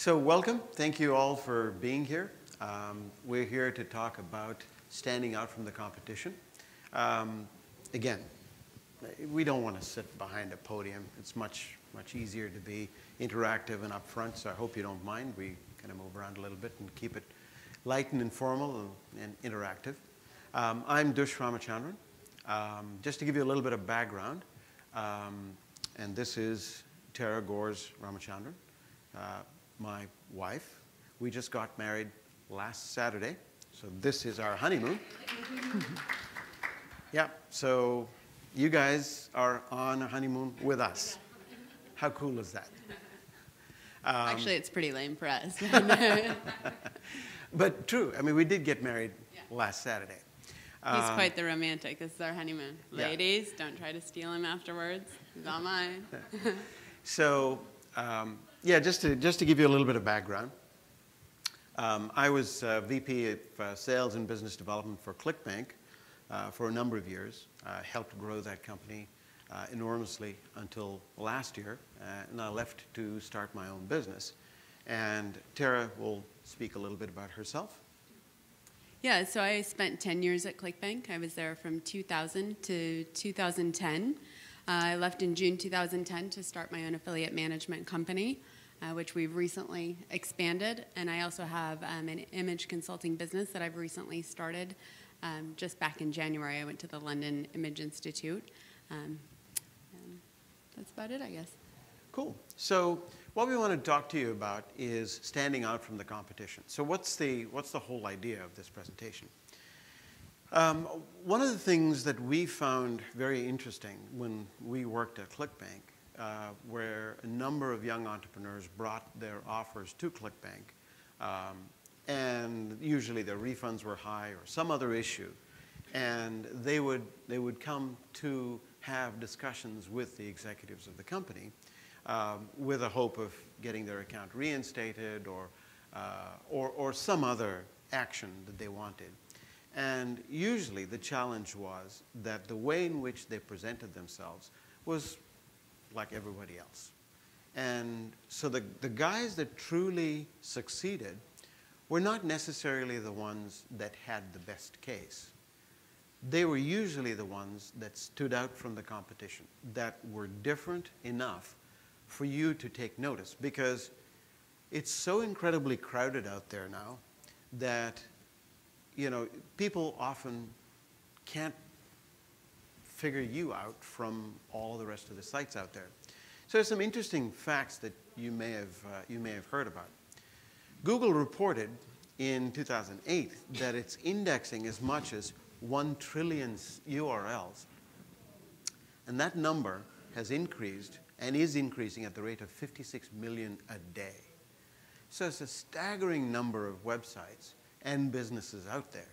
So welcome. Thank you all for being here. We're here to talk about standing out from the competition. Again, we don't want to sit behind a podium. It's much easier to be interactive and upfront, so I hope you don't mind. We kind of move around a little bit and keep it light and informal and interactive. I'm Dush Ramachandran. Just to give you a little bit of background, and this is Terra, Goeres, Ramachandran, my wife. We just got married last Saturday, so this is our honeymoon. Yeah, so you guys are on a honeymoon with us. How cool is that? Actually, it's pretty lame for us. But true. I mean, we did get married last Saturday. He's quite the romantic. This is our honeymoon. Yeah. Ladies, don't try to steal him afterwards. He's all mine. So, yeah, just to give you a little bit of background, I was VP of Sales and Business Development for ClickBank for a number of years. Helped grow that company enormously until last year, and I left to start my own business. And Terra will speak a little bit about herself. Yeah, so I spent 10 years at ClickBank. I was there from 2000 to 2010. I left in June 2010 to start my own affiliate management company, which we've recently expanded. And I also have an image consulting business that I've recently started. Just back in January, I went to the London Image Institute. And that's about it, I guess. Cool. So what we want to talk to you about is standing out from the competition. So what's the whole idea of this presentation? One of the things that we found very interesting when we worked at ClickBank, where a number of young entrepreneurs brought their offers to ClickBank, and usually their refunds were high or some other issue, and they would come to have discussions with the executives of the company with a hope of getting their account reinstated or some other action that they wanted. And usually the challenge was that the way in which they presented themselves was like everybody else. And so the guys that truly succeeded were not necessarily the ones that had the best case. They were usually the ones that stood out from the competition, that were different enough for you to take notice, because it's so incredibly crowded out there now that, you know, people often can't figure you out from all the rest of the sites out there. So there's some interesting facts that you may have heard about. Google reported in 2008 that it's indexing as much as 1 trillion URLs, and that number has increased and is increasing at the rate of 56 million a day. So it's a staggering number of websites and businesses out there.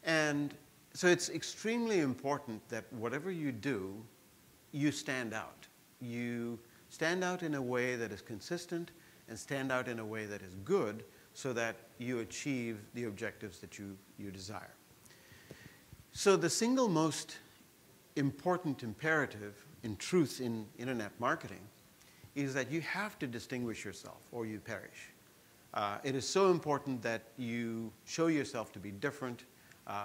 And so it's extremely important that whatever you do, you stand out. You stand out in a way that is consistent and stand out in a way that is good so that you achieve the objectives that you desire. So the single most important imperative, in truth, in internet marketing is that you have to distinguish yourself or you perish. It is so important that you show yourself to be different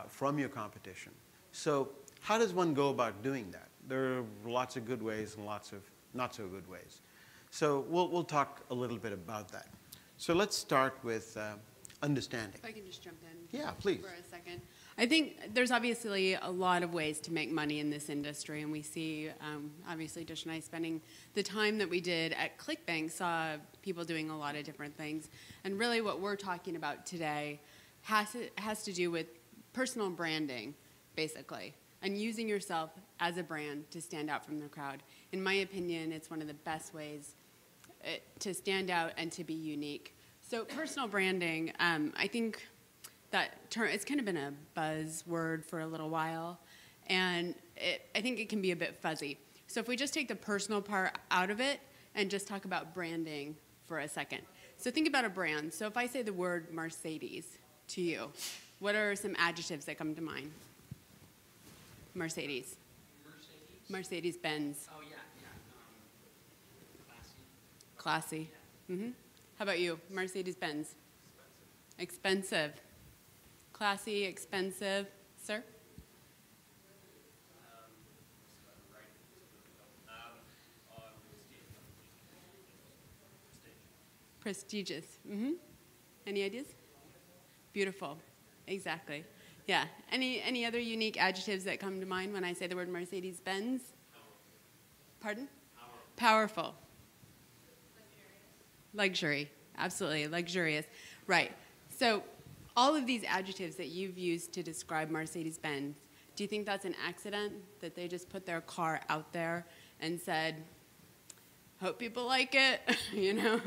from your competition. So how does one go about doing that? There are lots of good ways and lots of not so good ways. So we'll talk a little bit about that. So let's start with understanding. If I can just jump in. Yeah, please. For a second. I think there's obviously a lot of ways to make money in this industry, and we see, obviously, Dush and I spending the time that we did at ClickBank saw people doing a lot of different things. And really what we're talking about today has to do with personal branding, basically, and using yourself as a brand to stand out from the crowd. In my opinion, it's one of the best ways to stand out and to be unique. So personal branding, I think that term, it's kind of been a buzzword for a little while, and I think it can be a bit fuzzy. So if we just take the personal part out of it and just talk about branding for a second. So think about a brand. So if I say the word Mercedes to you, what are some adjectives that come to mind? Mercedes. Mercedes-Benz. Oh, yeah. Classy. Classy. Yeah. Mm-hmm. How about you? Mercedes-Benz. Expensive. Classy, expensive. Sir? Prestigious. Any ideas? Beautiful. Exactly. Yeah. Any other unique adjectives that come to mind when I say the word Mercedes-Benz? Pardon? Powerful. Luxury. Absolutely. Luxurious. Right. So all of these adjectives that you've used to describe Mercedes-Benz, do you think that's an accident, that they just put their car out there and said, hope people like it, you know,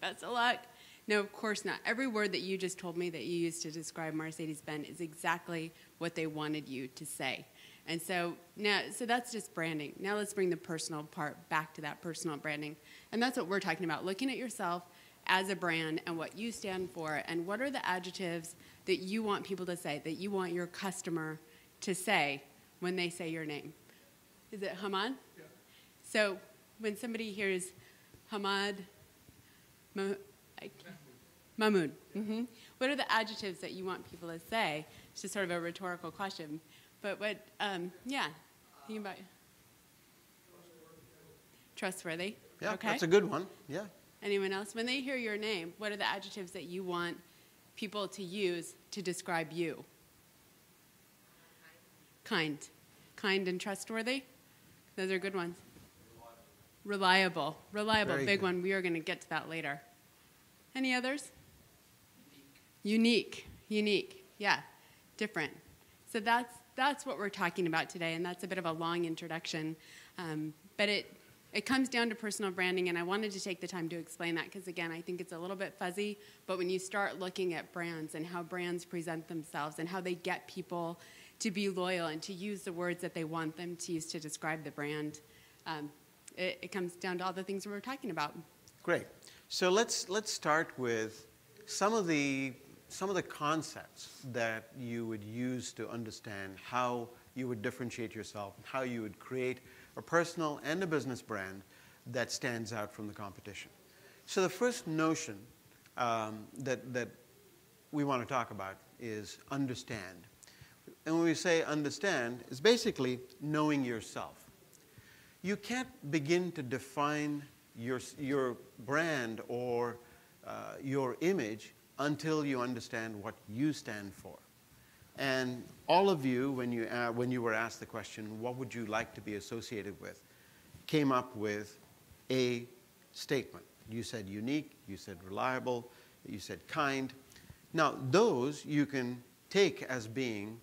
best of luck? No, of course not. Every word that you just told me that you used to describe Mercedes-Benz is exactly what they wanted you to say. And so that's just branding. Now let's bring the personal part back to that personal branding. And that's what we're talking about, looking at yourself as a brand and what you stand for, and what are the adjectives that you want people to say, that you want your customer to say when they say your name. Is it Hamad? Yeah. So when somebody hears Hamad, Mahmoud, what are the adjectives that you want people to say? It's just sort of a rhetorical question. But what, think about it. Trustworthy. Yeah, okay. That's a good one. Yeah. Anyone else? When they hear your name, what are the adjectives that you want people to use to describe you? Kind. Kind and trustworthy? Those are good ones. Reliable. Reliable. Very Big good. one. We are going to get to that later. Any others? Unique. Unique. Yeah. Different. So that's what we're talking about today, and that's a bit of a long introduction. But it comes down to personal branding, and I wanted to take the time to explain that because, again, I think it's a little bit fuzzy. But when you start looking at brands and how brands present themselves and how they get people to be loyal and to use the words that they want them to use to describe the brand, it comes down to all the things we were talking about. Great. So let's start with some of the concepts that you would use to understand how you would differentiate yourself and how you would create a personal and a business brand that stands out from the competition. So the first notion that we want to talk about is understand. And when we say understand, it's basically knowing yourself. You can't begin to define your brand or your image until you understand what you stand for. And all of you, when you were asked the question, what would you like to be associated with, came up with a statement. You said unique, you said reliable, you said kind. Now, those you can take as being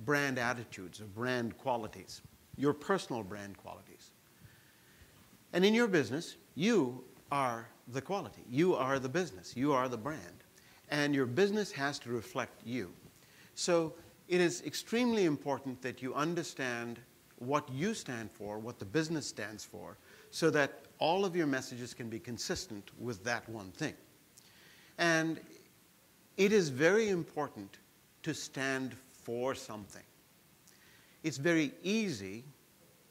brand attitudes or brand qualities, your personal brand qualities. And in your business, you are the quality. You are the business. You are the brand. And your business has to reflect you. So it is extremely important that you understand what you stand for, what the business stands for, so that all of your messages can be consistent with that one thing. And it is very important to stand for something. It's very easy,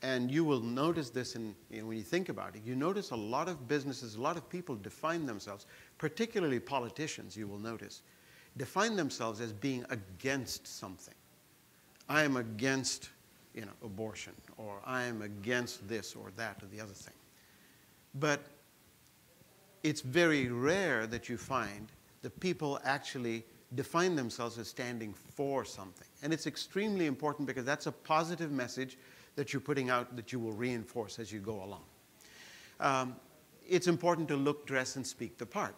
and you will notice this when you think about it. You notice a lot of businesses, a lot of people define themselves, particularly politicians, you will notice, define themselves as being against something. I am against, abortion, or I am against this or that or the other thing. But it's very rare that you find that people actually define themselves as standing for something. And it's extremely important because that's a positive message that you're putting out that you will reinforce as you go along. It's important to look, dress, and speak the part.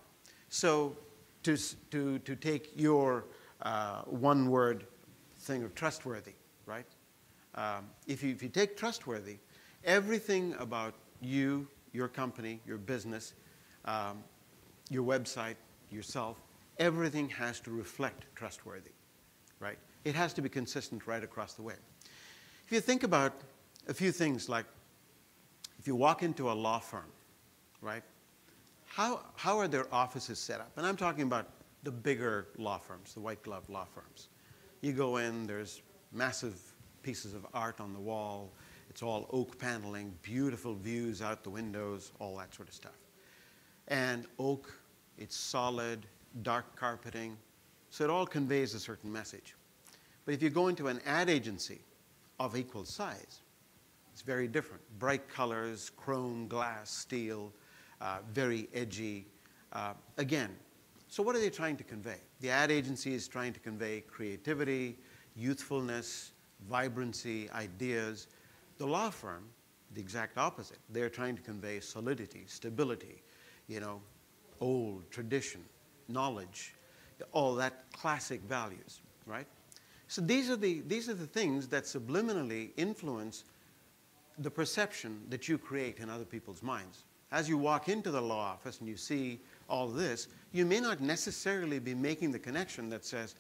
So to take your one-word thing of trustworthy, right? If you take trustworthy, everything about you, your company, your business, your website, yourself, everything has to reflect trustworthy, right? It has to be consistent right across the way. If you think about a few things, like if you walk into a law firm, right? How are their offices set up? And I'm talking about the bigger law firms, the white glove law firms. You go in, there's massive pieces of art on the wall. It's all oak paneling, beautiful views out the windows, all that sort of stuff. And oak, it's solid, dark carpeting. So it all conveys a certain message. But if you go into an ad agency of equal size, it's very different. Bright colors, chrome, glass, steel, very edgy. Again, so what are they trying to convey? The ad agency is trying to convey creativity, youthfulness, vibrancy, ideas. The law firm, the exact opposite. They're trying to convey solidity, stability, old, tradition, knowledge, all that classic values, right? So these are the things that subliminally influence the perception that you create in other people's minds. As you walk into the law office and you see all this, you may not necessarily be making the connection that says,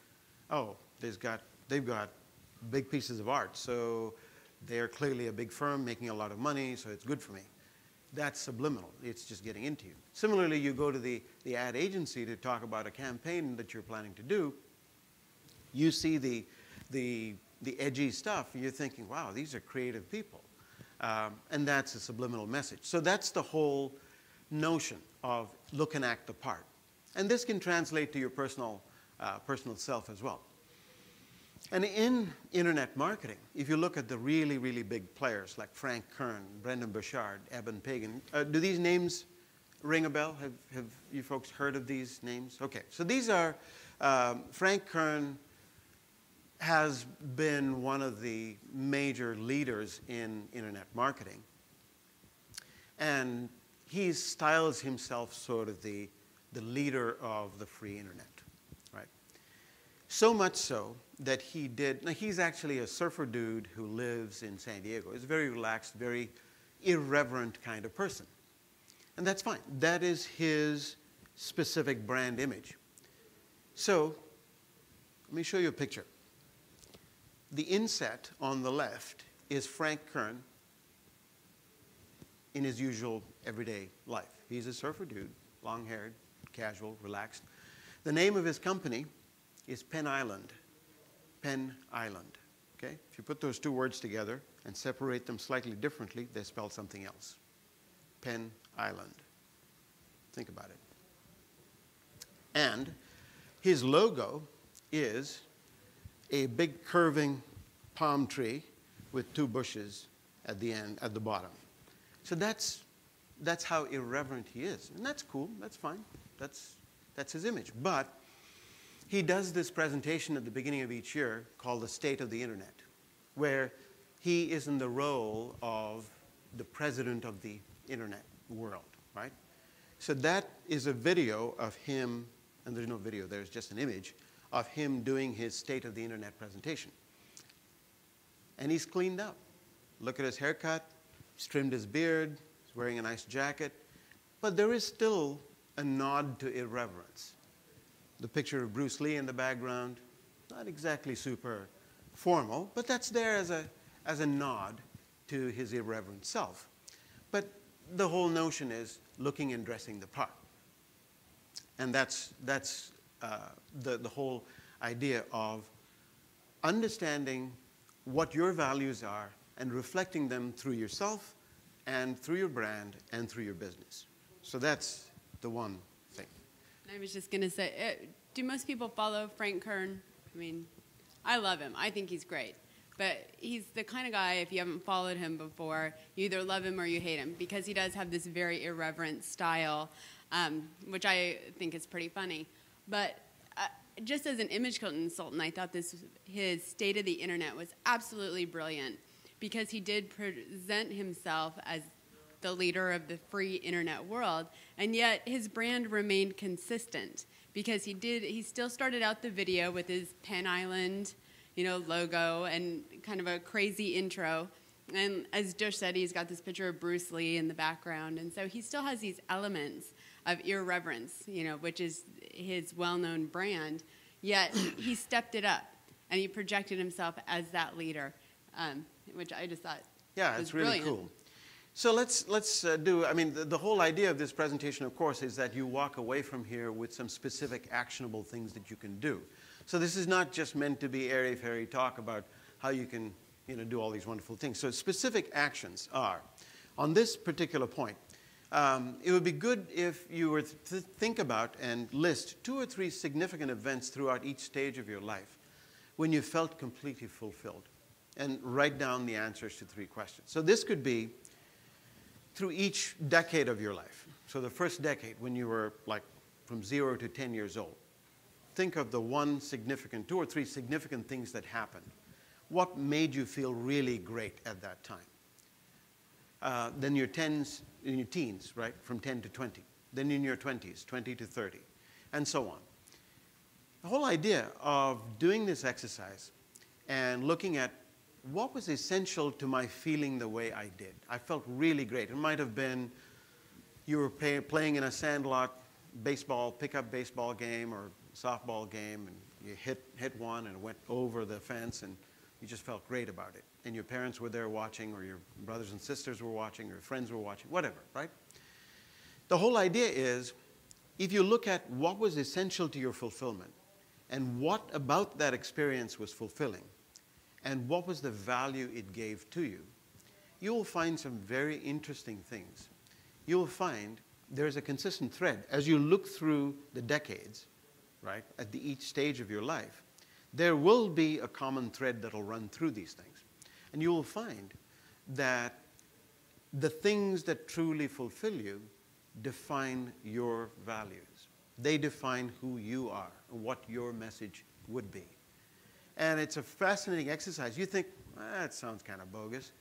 oh, they've got big pieces of art, so they're clearly a big firm making a lot of money, so it's good for me. That's subliminal. It's just getting into you. Similarly, you go to the ad agency to talk about a campaign that you're planning to do. You see the edgy stuff, you're thinking, wow, these are creative people. And that's a subliminal message. So that's the whole notion of look and act the part. And this can translate to your personal self as well. And in internet marketing, if you look at the really, really big players like Frank Kern, Brendan Burchard, Eben Pagan, do these names ring a bell? Have you folks heard of these names? Okay, so these are, Frank Kern has been one of the major leaders in internet marketing. And he styles himself sort of the leader of the free internet, right? So much so that he's actually a surfer dude who lives in San Diego. He's a very relaxed, very irreverent kind of person. And that's fine. That is his specific brand image. So let me show you a picture. The inset on the left is Frank Kern in his usual everyday life. He's a surfer dude, long-haired, casual, relaxed. The name of his company is Pen Island. Pen Island. Okay? If you put those two words together and separate them slightly differently, they spell something else. Pen Island. Think about it. And his logo is a big curving palm tree with two bushes at the end, at the bottom. So that's how irreverent he is. And that's cool. That's fine. That's his image. But he does this presentation at the beginning of each year called the State of the Internet, where he is in the role of the president of the internet world, right? So that is a video of him, and there's no video, there's just an image of him doing his State of the Internet presentation. And he's cleaned up. Look at his haircut, he's trimmed his beard, he's wearing a nice jacket, but there is still a nod to irreverence. The picture of Bruce Lee in the background, not exactly super formal, but that's there as a nod to his irreverent self. But the whole notion is looking and dressing the part. And that's the whole idea of understanding what your values are and reflecting them through yourself and through your brand and through your business. So that's the one thing. I was just going to say, do most people follow Frank Kern? I mean, I love him. I think he's great. But he's the kind of guy, if you haven't followed him before, you either love him or you hate him, because he does have this very irreverent style, which I think is pretty funny. But just as an image consultant, I thought his State of the Internet was absolutely brilliant, because he did present himself as the leader of the free internet world, and yet his brand remained consistent, because he still started out the video with his Pen Island, logo and kind of a crazy intro. And as Dush said, he's got this picture of Bruce Lee in the background, and so he still has these elements of irreverence, which is his well-known brand, yet he stepped it up and he projected himself as that leader, which I just thought was it's really brilliant. cool. So let's do, the whole idea of this presentation, of course, is that you walk away from here with some specific actionable things that you can do. So this is not just meant to be airy-fairy talk about how you can do all these wonderful things. So specific actions are, on this particular point, It would be good if you were to think about and list 2 or 3 significant events throughout each stage of your life when you felt completely fulfilled, and write down the answers to 3 questions. So this could be through each decade of your life. So the first decade, when you were like from 0 to 10 years old, think of the 2 or 3 significant things that happened. What made you feel really great at that time? Then in your teens, right, from 10 to 20. Then in your 20s, 20 to 30, and so on. The whole idea of doing this exercise and looking at what was essential to my feeling the way I did. I felt really great. It might have been you were playing in a sandlot pickup baseball game or softball game, and you hit one and it went over the fence, and you just felt great about it. And your parents were there watching, or your brothers and sisters were watching, or your friends were watching, whatever, right? The whole idea is, if you look at what was essential to your fulfillment, and what about that experience was fulfilling, and what was the value it gave to you, you will find some very interesting things. You will find there's a consistent thread. As you look through the decades, right, at each stage of your life, there will be a common thread that will run through these things. And you will find that the things that truly fulfill you define your values. They define who you are and what your message would be. And it's a fascinating exercise. You think, that sounds kind of bogus.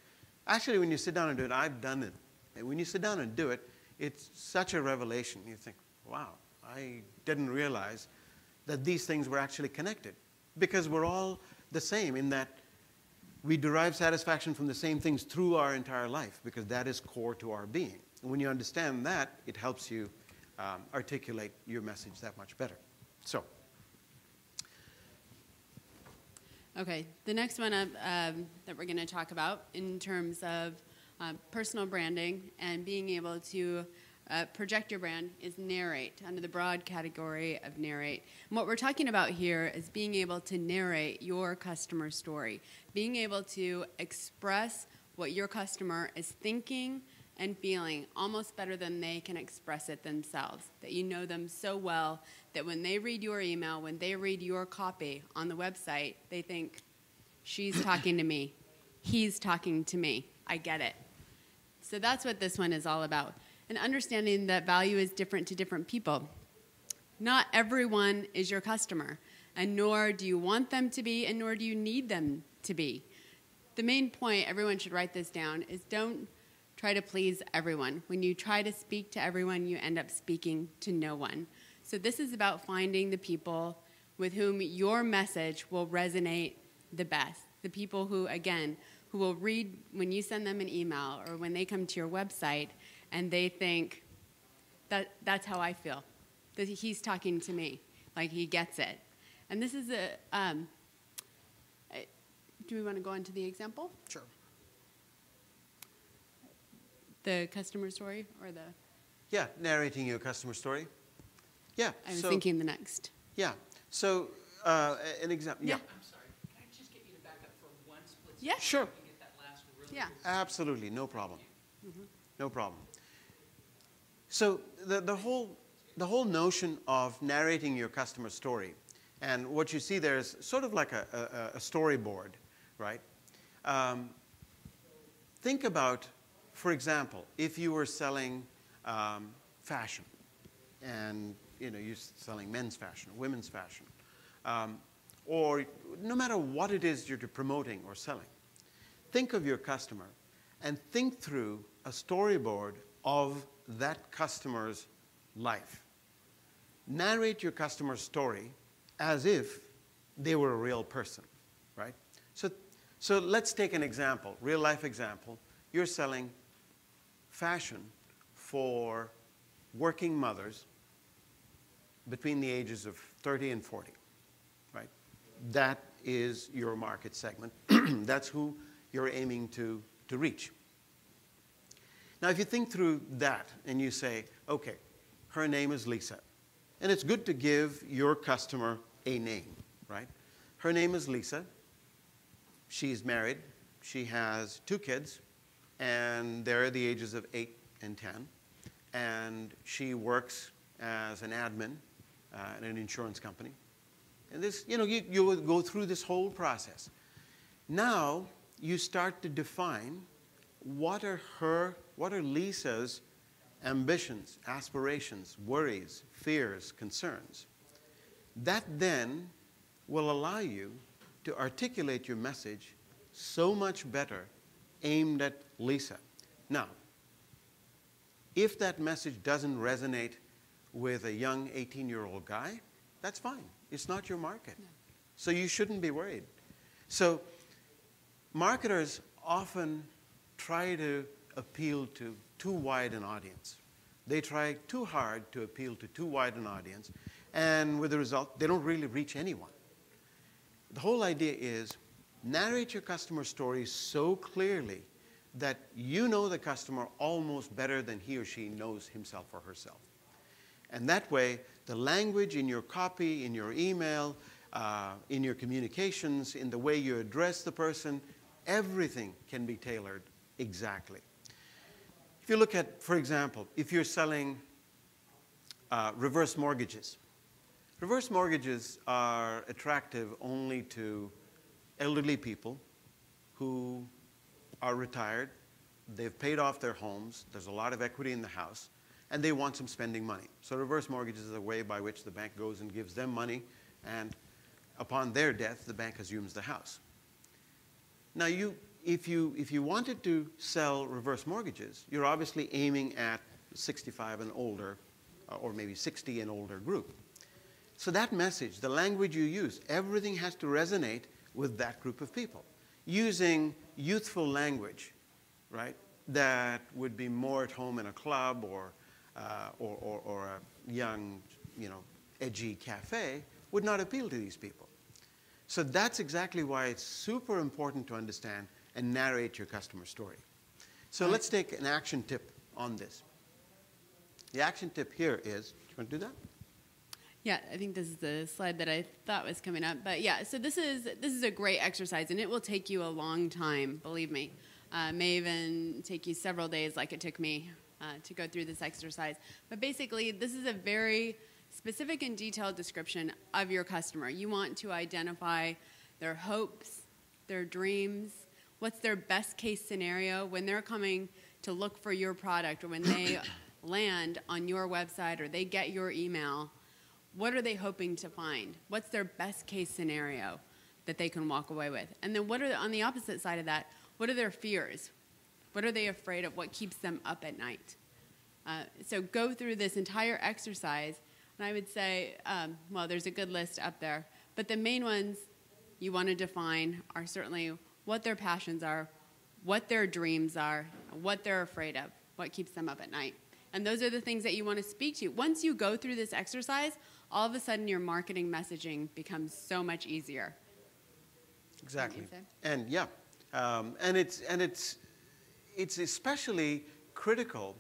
Actually, when you sit down and do it, I've done it. And when you sit down and do it, it's such a revelation. You think, wow, I didn't realize that these things were actually connected. Because we're all the same in that we derive satisfaction from the same things through our entire life, because that is core to our being. And when you understand that, it helps you articulate your message that much better. So. Okay, the next one that we're going to talk about in terms of personal branding and being able to project your brand is narrate, under the broad category of narrate. And what we're talking about here is being able to narrate your customer story, being able to express what your customer is thinking and feeling almost better than they can express it themselves, that you know them so well that when they read your email, when they read your copy on the website, they think, she's talking to me, he's talking to me, I get it. So that's what this one is all about. And understanding that value is different to different people. Not everyone is your customer, and nor do you want them to be, and nor do you need them to be. The main point, everyone should write this down, is don't try to please everyone. When you try to speak to everyone, you end up speaking to no one. So this is about finding the people with whom your message will resonate the best. The people who, again, who will read when you send them an email or when they come to your website and they think, that's how I feel, that he's talking to me, like he gets it. And this is do we want to go into the example? Sure. The customer story or the? Yeah, narrating your customer story. Yeah. I was thinking the next. Yeah. So an example. Yeah. I'm sorry. Can I just get you to back up for one split second? Yeah. Sure. So we can get that last really Yeah. Absolutely, no problem. Mm-hmm. No problem. So the whole notion of narrating your customer story, and what you see there is sort of like a storyboard, right? Think about, for example, if you were selling fashion, and you're selling men's fashion, women's fashion, or no matter what it is you're promoting or selling, think of your customer and think through a storyboard of that customer's life. Narrate your customer's story as if they were a real person, right? So let's take an example, real life example. You're selling fashion for working mothers between the ages of 30 and 40, right? That is your market segment. That's who you're aiming to reach. Now, if you think through that and you say, okay, her name is Lisa, and it's good to give your customer a name, right? Her name is Lisa. She's married. She has 2 kids, and they're the ages of 8 and 10. and she works as an admin in an insurance company. And this, you would go through this whole process. Now you start to define what are Lisa's ambitions, aspirations, worries, fears, concerns. That then will allow you to articulate your message so much better aimed at Lisa. Now, if that message doesn't resonate with a young 18-year-old guy, that's fine. It's not your market. No. So you shouldn't be worried. So marketers often try to appeal to too wide an audience. They try too hard to appeal to too wide an audience, and with the result, they don't really reach anyone. The whole idea is narrate your customer story so clearly that you know the customer almost better than he or she knows himself or herself. And that way, the language in your copy, in your email, in your communications, in the way you address the person, everything can be tailored exactly. If you look at, for example, if you're selling reverse mortgages. Reverse mortgages are attractive only to elderly people who are retired, they've paid off their homes, there's a lot of equity in the house, and they want some spending money. So reverse mortgages is a way by which the bank goes and gives them money, and upon their death, the bank assumes the house. Now, if you wanted to sell reverse mortgages, you're obviously aiming at 65 and older, or maybe 60 and older group. So that message, the language you use, everything has to resonate with that group of people. Using youthful language, right, that would be more at home in a club or a young, edgy cafe would not appeal to these people. So that's exactly why it's super important to understand and narrate your customer story. So let's take an action tip on this. The action tip here is, do you want to do that? Yeah, I think this is the slide that I thought was coming up. But yeah, so this is a great exercise, and it will take you a long time, believe me. May even take you several days like it took me to go through this exercise. But basically, this is a very specific and detailed description of your customer. You want to identify their hopes, their dreams, what's their best case scenario when they're coming to look for your product, or when they land on your website or they get your email. What are they hoping to find? What's their best case scenario that they can walk away with? And then what are, on the opposite side of that, what are their fears? What are they afraid of? What keeps them up at night? So go through this entire exercise, and I would say, well, there's a good list up there, but the main ones you want to define are certainly what their passions are, what their dreams are, what they're afraid of, what keeps them up at night. And those are the things that you want to speak to. Once you go through this exercise, all of a sudden your marketing messaging becomes so much easier. Exactly. And yeah, and it's especially critical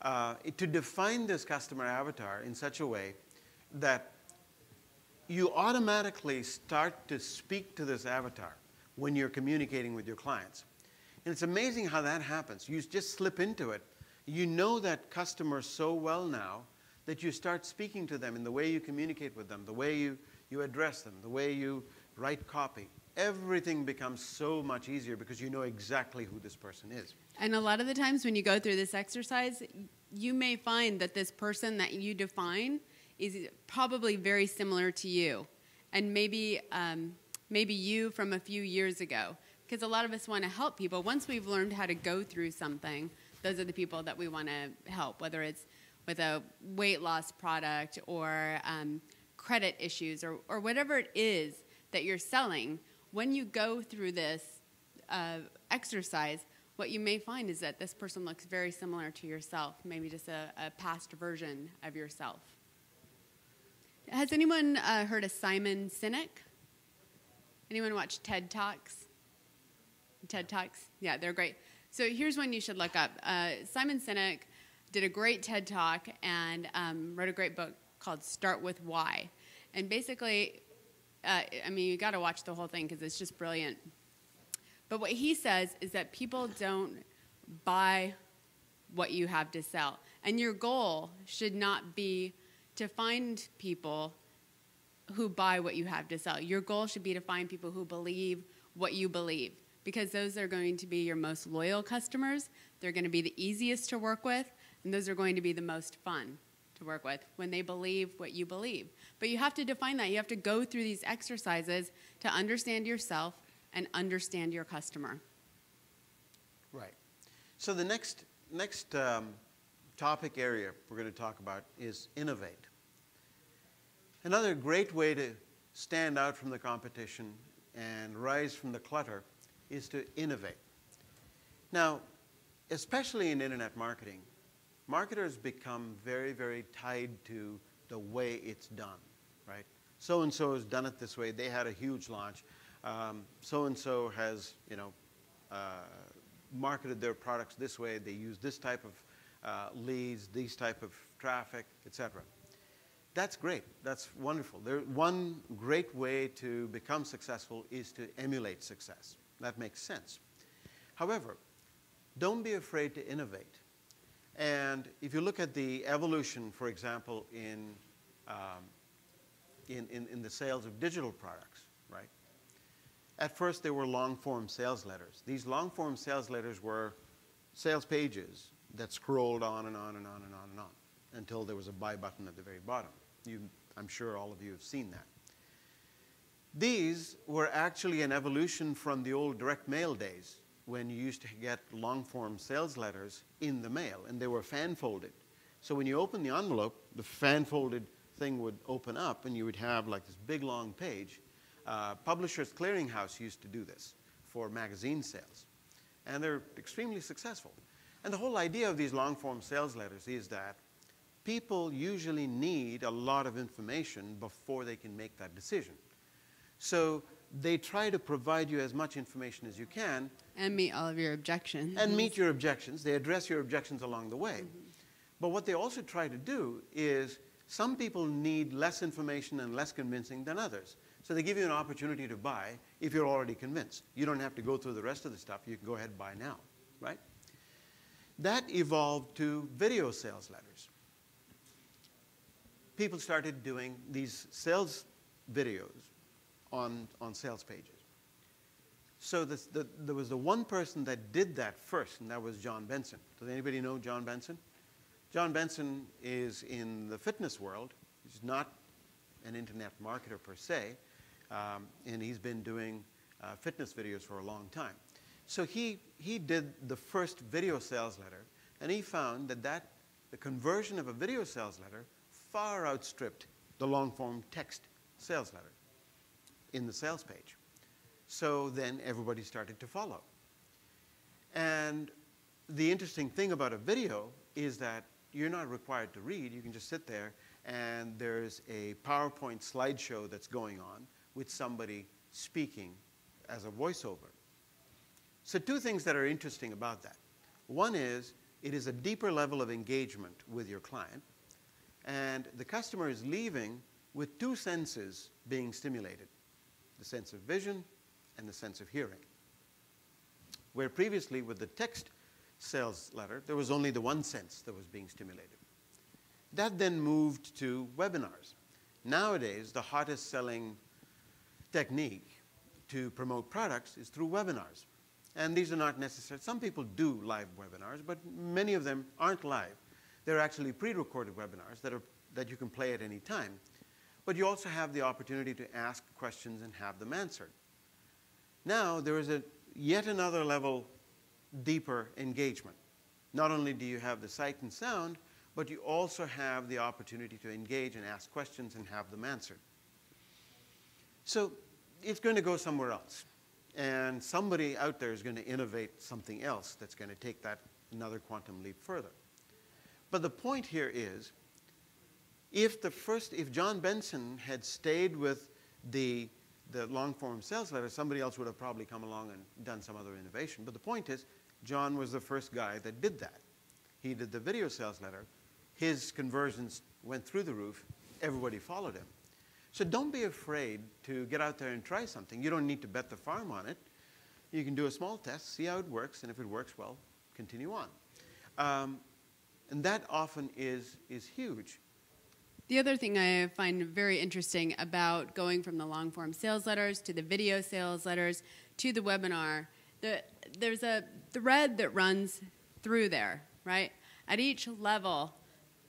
to define this customer avatar in such a way that you automatically start to speak to this avatar when you're communicating with your clients. And it's amazing how that happens. You just slip into it. You know that customer so well now that you start speaking to them in the way you communicate with them, the way you address them, the way you write copy. Everything becomes so much easier because you know exactly who this person is. And a lot of the times when you go through this exercise, you may find that this person that you define is probably very similar to you. And maybe you from a few years ago. Because a lot of us want to help people. Once we've learned how to go through something, those are the people that we want to help, whether it's with a weight loss product or credit issues or whatever it is that you're selling. When you go through this exercise, what you may find is that this person looks very similar to yourself, maybe just a past version of yourself. Has anyone heard of Simon Sinek? Anyone watch TED Talks? TED Talks? Yeah, they're great. So here's one you should look up. Simon Sinek did a great TED Talk and wrote a great book called Start With Why. And basically, you got to watch the whole thing because it's just brilliant. But what he says is that people don't buy what you have to sell. And your goal should not be to find people who buy what you have to sell. Your goal should be to find people who believe what you believe, because those are going to be your most loyal customers. They're going to be the easiest to work with, and those are going to be the most fun to work with when they believe what you believe. But you have to define that. You have to go through these exercises to understand yourself and understand your customer. Right. So the next topic area we're going to talk about is innovate. Another great way to stand out from the competition and rise from the clutter is to innovate. Now, especially in internet marketing, marketers become very, very tied to the way it's done, right? So-and-so has done it this way. They had a huge launch. So-and-so has, marketed their products this way. They use this type of leads, these type of traffic, etc. That's great. That's wonderful. One great way to become successful is to emulate success. That makes sense. However, don't be afraid to innovate. And if you look at the evolution, for example, in the sales of digital products, right? At first, they were long-form sales letters. These long-form sales letters were sales pages that scrolled on and on and on and on and on until there was a buy button at the very bottom. I'm sure all of you have seen that. These were actually an evolution from the old direct mail days when you used to get long-form sales letters in the mail, and they were fan-folded. So when you open the envelope, the fan-folded thing would open up, and you would have like this big, long page. Publishers Clearinghouse used to do this for magazine sales, and they're extremely successful. And the whole idea of these long-form sales letters is that people usually need a lot of information before they can make that decision. So they try to provide you as much information as you can. And meet all of your objections. And meet your objections. They address your objections along the way. But what they also try to do is some people need less information and less convincing than others. So they give you an opportunity to buy if you're already convinced. You don't have to go through the rest of the stuff. You can go ahead and buy now, right? That evolved to video sales letters. People started doing these sales videos on sales pages. So there was the one person that did that first, and that was John Benson. Does anybody know John Benson? John Benson is in the fitness world. He's not an internet marketer per se, and he's been doing fitness videos for a long time. So he did the first video sales letter, and he found that the conversion of a video sales letter far outstripped the long-form text sales letter in the sales page. So then everybody started to follow. And the interesting thing about a video is that you're not required to read. You can just sit there, and there's a PowerPoint slideshow that's going on with somebody speaking as a voiceover. So two things that are interesting about that. One is it is a deeper level of engagement with your client, and the customer is leaving with two senses being stimulated, the sense of vision and the sense of hearing. Where previously with the text sales letter, there was only the one sense that was being stimulated. That then moved to webinars. Nowadays, the hottest selling technique to promote products is through webinars. And these are not necessary. Some people do live webinars, but many of them aren't live. They're actually pre-recorded webinars that you can play at any time. But you also have the opportunity to ask questions and have them answered. Now, there is yet another level deeper engagement. Not only do you have the sight and sound, but you also have the opportunity to engage and ask questions and have them answered. So it's going to go somewhere else. And somebody out there is going to innovate something else that's going to take that another quantum leap further. But the point here is, if John Benson had stayed with the long-form sales letter, somebody else would have probably come along and done some other innovation. But the point is, John was the first guy that did that. He did the video sales letter. His conversions went through the roof. Everybody followed him. So don't be afraid to get out there and try something. You don't need to bet the farm on it. You can do a small test, see how it works, and if it works well, continue on. And that often is huge. The other thing I find very interesting about going from the long-form sales letters to the video sales letters to the webinar, there's a thread that runs through there, right? At each level,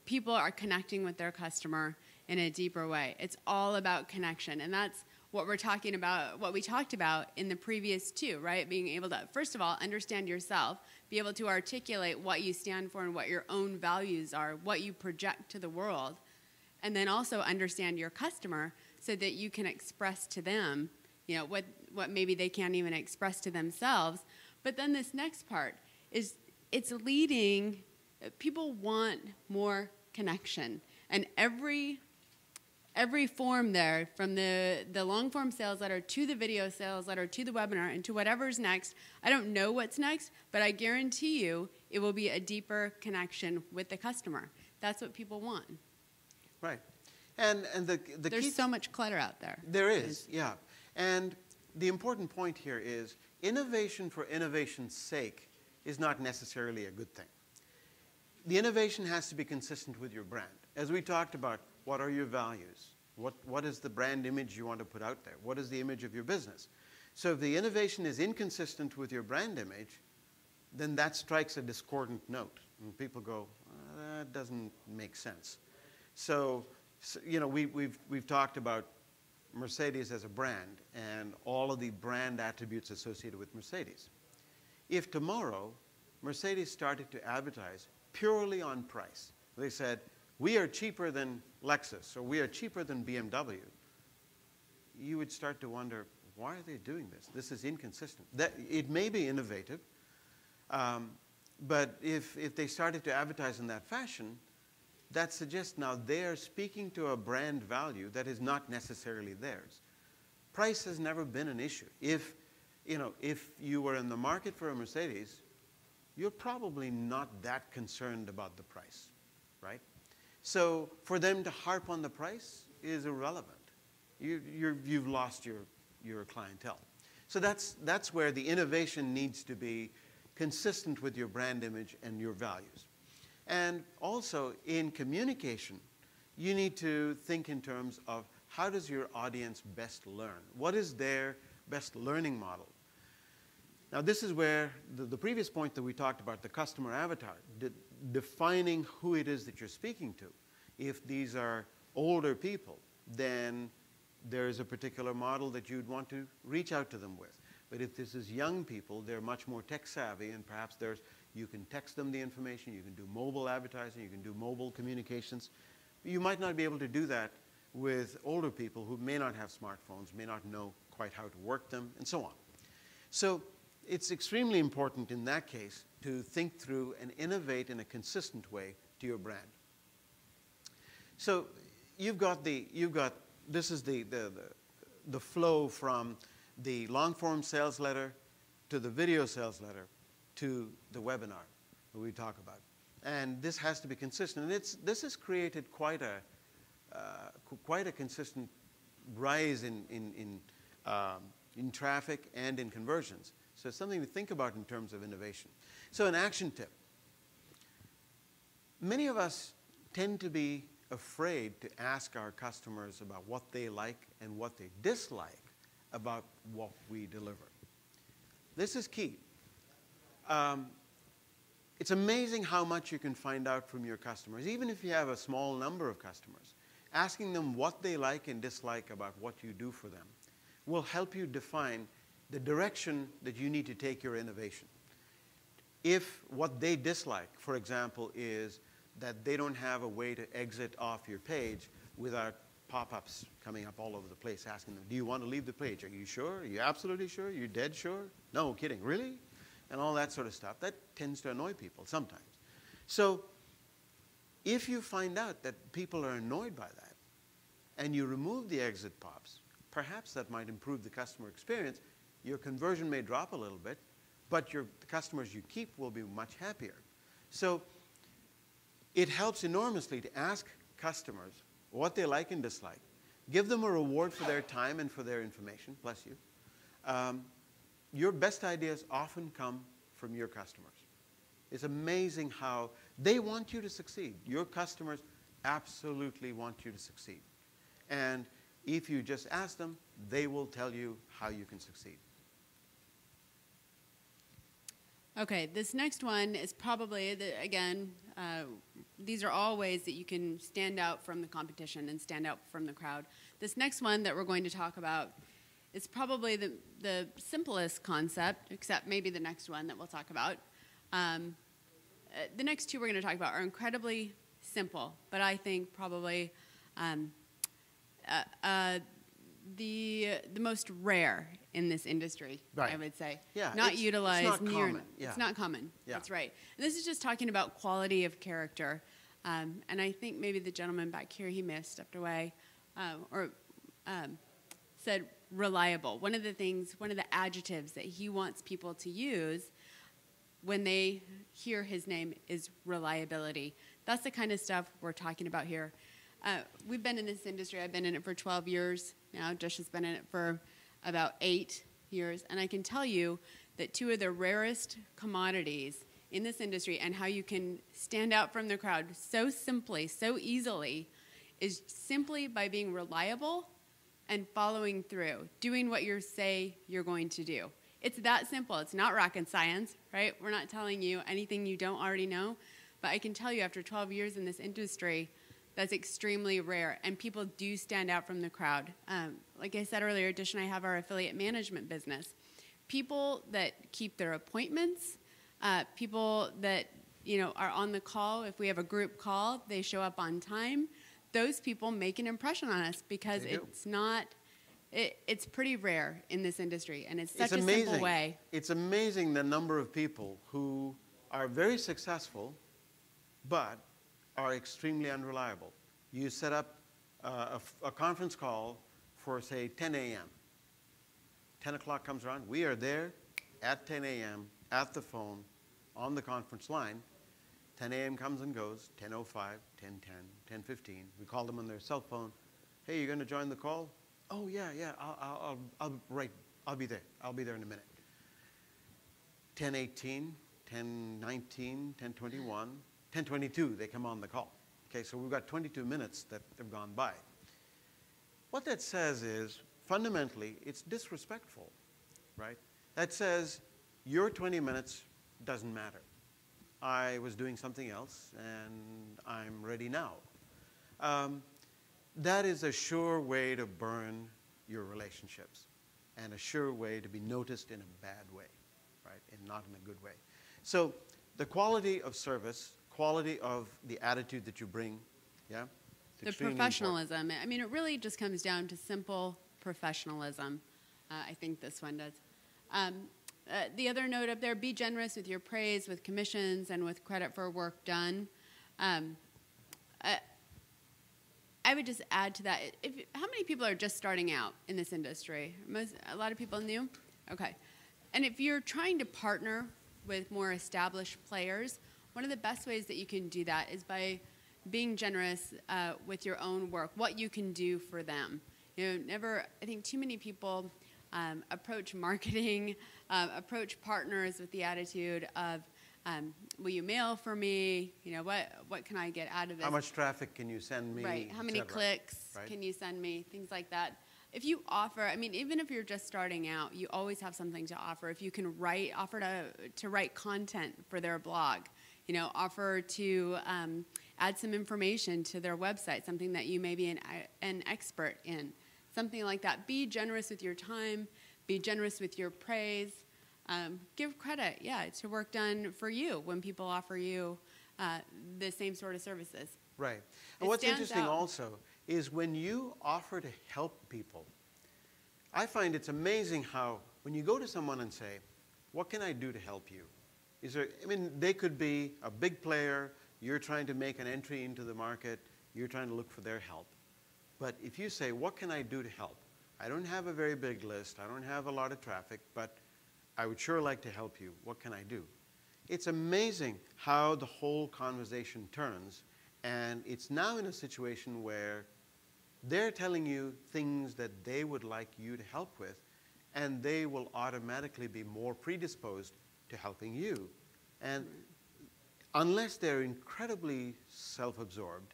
people are connecting with their customer in a deeper way. It's all about connection, and that's what we're talking about, what we talked about in the previous two, right? Being able to, first of all, understand yourself, be able to articulate what you stand for and what your own values are, what you project to the world, and then also understand your customer so that you can express to them, you know, what maybe they can't even express to themselves. But then this next part is it's leading, people want more connection. And every form there, from the long form sales letter to the video sales letter to the webinar and to whatever's next, I don't know what's next, but I guarantee you it will be a deeper connection with the customer. That's what people want. Right. And There's so much clutter out there. There is, yeah. And the important point here is innovation for innovation's sake is not necessarily a good thing. The innovation has to be consistent with your brand. As we talked about, what are your values? What is the brand image you want to put out there? What is the image of your business? So if the innovation is inconsistent with your brand image, then that strikes a discordant note. And people go, that doesn't make sense. So you know, we've talked about Mercedes as a brand and all of the brand attributes associated with Mercedes. If tomorrow Mercedes started to advertise purely on price, they said, we are cheaper than Lexus or we are cheaper than BMW, you would start to wonder, why are they doing this? This is inconsistent. It may be innovative, but if they started to advertise in that fashion, that suggests now they are speaking to a brand value that is not necessarily theirs. Price has never been an issue. If you were in the market for a Mercedes, you're probably not that concerned about the price, right? So for them to harp on the price is irrelevant. You've lost your clientele. So that's where the innovation needs to be consistent with your brand image and your values. And also in communication, you need to think in terms of how does your audience best learn? What is their best learning model? Now this is where the previous point that we talked about, the customer avatar, defining who it is that you're speaking to. If these are older people, then there's a particular model that you'd want to reach out to them with. But if this is young people, they're much more tech savvy, and perhaps you can text them the information, you can do mobile advertising, you can do mobile communications. You might not be able to do that with older people who may not have smartphones, may not know quite how to work them, and so on. So it's extremely important in that case to think through and innovate in a consistent way to your brand. So this is the flow from the long form sales letter to the video sales letter to the webinar that we talk about. And this has to be consistent. And this has created quite a consistent rise in traffic and in conversions. So it's something to think about in terms of innovation. So an action tip. Many of us tend to be afraid to ask our customers about what they like and what they dislike about what we deliver. This is key. It's amazing how much you can find out from your customers, even if you have a small number of customers. Asking them what they like and dislike about what you do for them will help you define the direction that you need to take your innovation. If what they dislike, for example, is that they don't have a way to exit off your page without pop-ups coming up all over the place asking them, do you want to leave the page? Are you sure? Are you absolutely sure? Are you dead sure? No kidding, really? And all that sort of stuff. That tends to annoy people sometimes. So if you find out that people are annoyed by that and you remove the exit pops, perhaps that might improve the customer experience. Your conversion may drop a little bit, but the customers you keep will be much happier. So it helps enormously to ask customers what they like and dislike. Give them a reward for their time and for their information, bless you. Your best ideas often come from your customers. It's amazing how they want you to succeed. Your customers absolutely want you to succeed. And if you just ask them, they will tell you how you can succeed. Okay, this next one is probably, these are all ways that you can stand out from the competition and stand out from the crowd. This next one that we're going to talk about is probably the simplest concept, except maybe the next one that we'll talk about. The next two we're going to talk about are incredibly simple, but I think probably the most rare in this industry, right. I would say. Yeah, not utilized. It's not common. Yeah. It's not common. Yeah. That's right. And this is just talking about quality of character. And I think maybe the gentleman back here, he may have stepped away said reliable. One of the adjectives that he wants people to use when they hear his name is reliability. That's the kind of stuff we're talking about here. We've been in this industry. I've been in it for 12 years now. Dush has been in it for about 8 years. And I can tell you that two of the rarest commodities in this industry and how you can stand out from the crowd so simply, so easily, is simply by being reliable and following through, doing what you say you're going to do. It's that simple. It's not rocket science, right? We're not telling you anything you don't already know. But I can tell you after 12 years in this industry, that's extremely rare, and people do stand out from the crowd. Like I said earlier, Dush and I have our affiliate management business. People that keep their appointments, people that are on the call. If we have a group call, they show up on time. Those people make an impression on us because it's pretty rare in this industry, and it's such a simple way. It's amazing the number of people who are very successful, but are extremely unreliable. You set up a conference call for, say, 10 a.m. 10 o'clock comes around. We are there at 10 a.m. at the phone on the conference line. 10 a.m. comes and goes, 10:05, 10:10, 10:15. We call them on their cell phone. Hey, you're going to join the call? Oh, yeah, I'll be there. I'll be there in a minute. 10:18, 10:19, 10:21, 10:22, they come on the call. Okay, so we've got 22 minutes that have gone by. What that says is, fundamentally, it's disrespectful, right? That says your 20 minutes doesn't matter. I was doing something else, and I'm ready now. That is a sure way to burn your relationships and a sure way to be noticed in a bad way, right, and not in a good way. So the quality of service, quality of the attitude that you bring, yeah? The professionalism. Important. I mean, it really just comes down to simple professionalism. I think this one does. The other note up there, be generous with your praise, with commissions, and with credit for work done. I would just add to that, how many people are just starting out in this industry? A lot of people new? Okay. And if you're trying to partner with more established players, one of the best ways that you can do that is by being generous with your own work, what you can do for them. I think too many people approach marketing, approach partners with the attitude of, will you mail for me? What can I get out of this? How much traffic can you send me? Right. How many clicks can you send me? Things like that. If you offer, even if you're just starting out, you always have something to offer. If you can offer to write content for their blog, offer to add some information to their website, something that you may be an expert in, something like that. Be generous with your time. Be generous with your praise. Give credit, to work done for you when people offer you the same sort of services. Right. And what's interesting also is when you offer to help people, I find it's amazing how when you go to someone and say, what can I do to help you? They could be a big player, you're trying to make an entry into the market, you're trying to look for their help. But if you say, what can I do to help? I don't have a very big list, I don't have a lot of traffic, but I would sure like to help you. What can I do? It's amazing how the whole conversation turns, and it's now in a situation where they're telling you things that they would like you to help with, and they will automatically be more predisposed to helping you. And unless they're incredibly self-absorbed,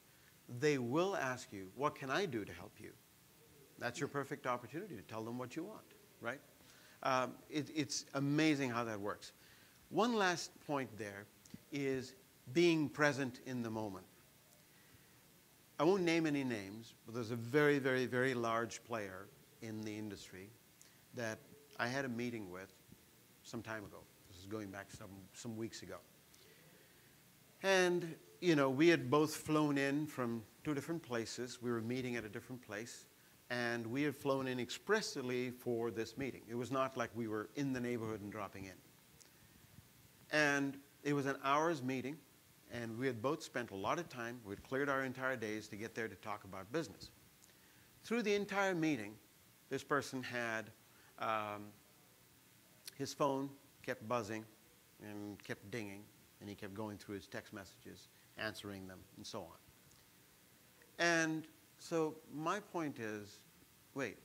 they will ask you, what can I do to help you? That's your perfect opportunity to tell them what you want, right? It's amazing how that works. One last point there is being present in the moment. I won't name any names, but there's a very, very, very large player in the industry that I had a meeting with some time ago. This is going back some weeks ago. And, you know, we had both flown in from 2 different places. We were meeting at a different place. And we had flown in expressly for this meeting. It was not like we were in the neighborhood and dropping in. And it was an hour's meeting. And we had both spent a lot of time. We had cleared our entire days to get there to talk about business. Through the entire meeting, this person had his phone kept buzzing and kept dinging, and he kept going through his text messages, answering them, and so on. And so my point is, wait,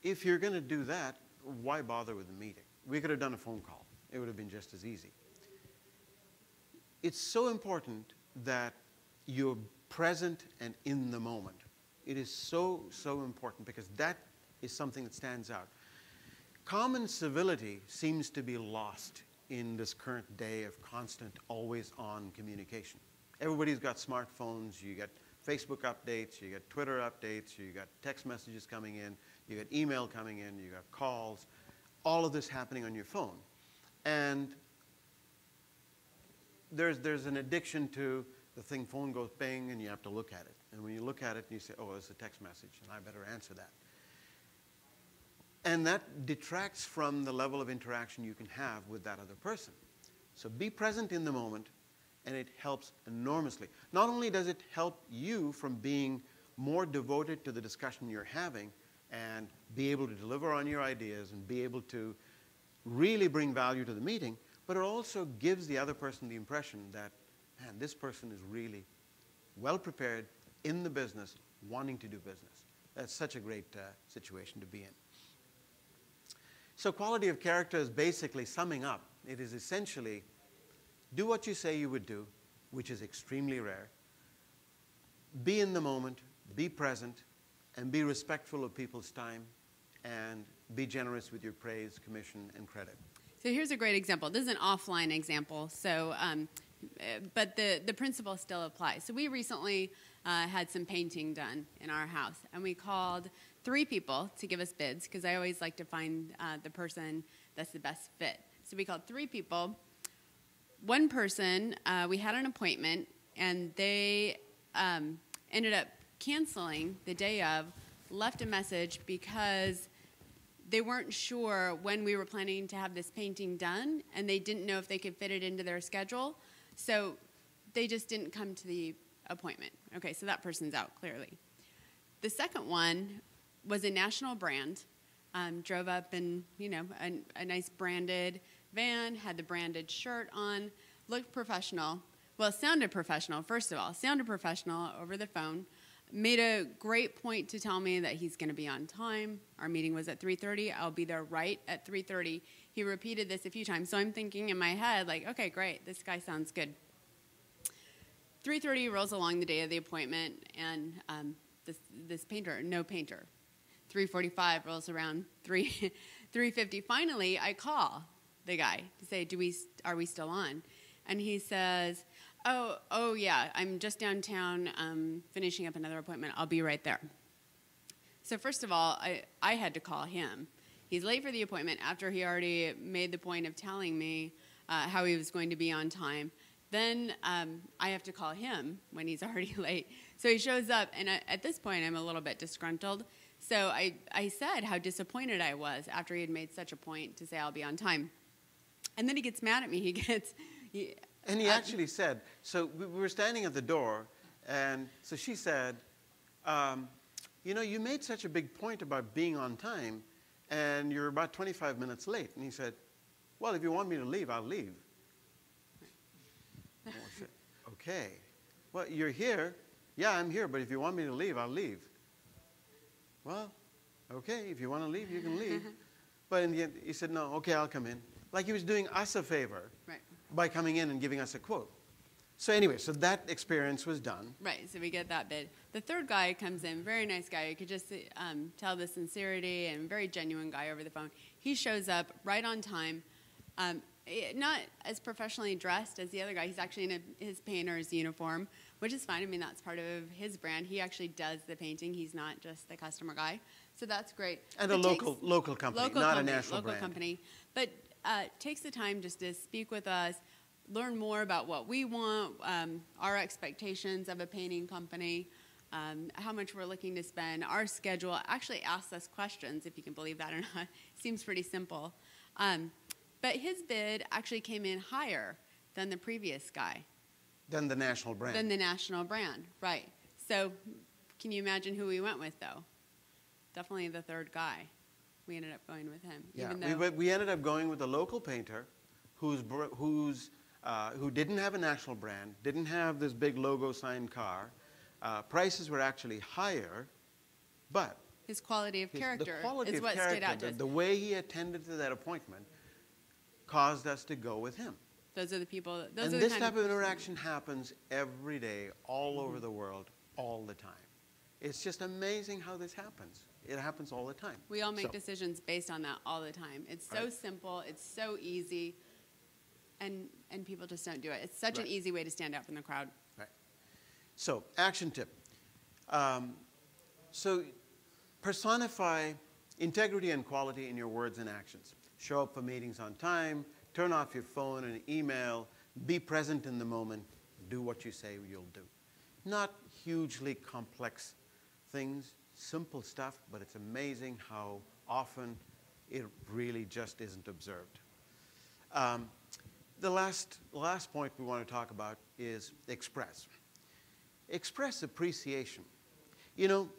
if you're going to do that, why bother with the meeting? We could have done a phone call. It would have been just as easy. It's so important that you're present and in the moment. It is so, so important because that is something that stands out. Common civility seems to be lost in this current day of constant, always-on communication. Everybody's got smartphones. You get Facebook updates. You get Twitter updates. You got text messages coming in. You get email coming in. You got calls. All of this happening on your phone. And there's an addiction to the phone goes bing, and you have to look at it. And when you look at it, you say, oh, it's a text message, and I better answer that. And that detracts from the level of interaction you can have with that other person. So be present in the moment, and it helps enormously. Not only does it help you from being more devoted to the discussion you're having and be able to deliver on your ideas and be able to really bring value to the meeting, but it also gives the other person the impression that, man, this person is really well prepared in the business, wanting to do business. That's such a great situation to be in. So quality of character is basically summing up. It is essentially do what you say you would do, which is extremely rare. Be in the moment, be present, and be respectful of people's time, and be generous with your praise, commission, and credit. So here's a great example. This is an offline example, so but the principle still applies. So we recently had some painting done in our house, and we called 3 people to give us bids, because I always like to find the person that's the best fit. So we called 3 people. One person, we had an appointment, and they ended up canceling the day of, left a message because they weren't sure when we were planning to have this painting done, and they didn't know if they could fit it into their schedule. So they just didn't come to the appointment. Okay, so that person's out, clearly. The second one was a national brand, drove up in, you know, a nice branded van, had the branded shirt on, looked professional. Well, sounded professional, first of all. Sounded professional over the phone. Made a great point to tell me that he's going to be on time. Our meeting was at 3:30. I'll be there right at 3:30. He repeated this a few times. So I'm thinking in my head, like, okay, great. This guy sounds good. 3:30 rolls along the day of the appointment, and this painter, no painter. 3:45 rolls around, 3:50. Finally, I call the guy to say, are we still on? And he says, oh yeah, I'm just downtown finishing up another appointment. I'll be right there. So first of all, I had to call him. He's late for the appointment after he already made the point of telling me how he was going to be on time. Then I have to call him when he's already late. So he shows up, and at this point, I'm a little bit disgruntled. So I said how disappointed I was after he had made such a point to say I'll be on time. And then he gets mad at me. He actually said, so we were standing at the door, and so she said, you know, you made such a big point about being on time, and you're about 25 minutes late. And he said, well, if you want me to leave, I'll leave. Oh, I said, okay. Well, you're here. Yeah, I'm here, but if you want me to leave, I'll leave. Well, okay, if you want to leave, you can leave. But in the end, he said, no, okay, I'll come in. Like he was doing us a favor. Right. by coming in and giving us a quote. So anyway, so that experience was done. Right, so we get that bid. The third guy comes in, very nice guy. You could just tell the sincerity and very genuine guy over the phone. He shows up right on time, not as professionally dressed as the other guy. He's actually in his painter's uniform, which is fine. I mean, that's part of his brand. He actually does the painting. He's not just the customer guy. So that's great. And a local company, not a national local brand. company. But takes the time just to speak with us, learn more about what we want, our expectations of a painting company, how much we're looking to spend, our schedule, actually asks us questions, if you can believe that or not. Seems pretty simple. But his bid actually came in higher than the previous guy. Than the national brand. Than the national brand, right. So can you imagine who we went with, though? Definitely the third guy. We ended up going with him. Yeah, even though we ended up going with a local painter who didn't have a national brand, didn't have this big logo signed car. Prices were actually higher, but his quality of character is what stood out to us. The way he attended to that appointment caused us to go with him. Those are the people. And this type of interaction happens every day, all over the world, all the time. It's just amazing how this happens. It happens all the time. We all make decisions based on that all the time. It's so simple. It's so easy. And people just don't do it. It's such an easy way to stand out from the crowd. Right. So, action tip. So, personify integrity and quality in your words and actions. Show up for meetings on time. Turn off your phone and email. Be present in the moment. Do what you say you'll do. Not hugely complex things, simple stuff, but it's amazing how often it really just isn't observed. The last point we want to talk about is express. Express appreciation. You know,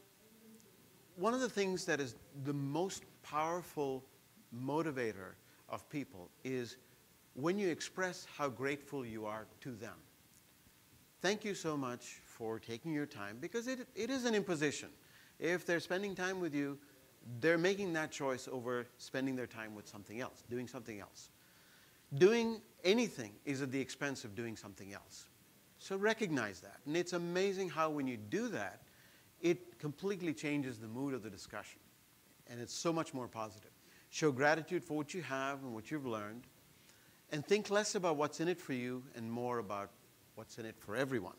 one of the things that is the most powerful motivator of people is when you express how grateful you are to them. Thank you so much for taking your time, because it is an imposition. If they're spending time with you, they're making that choice over spending their time with something else, doing something else. Doing anything is at the expense of doing something else. So recognize that. And it's amazing how when you do that, it completely changes the mood of the discussion. And it's so much more positive. Show gratitude for what you have and what you've learned. And think less about what's in it for you and more about what's in it for everyone.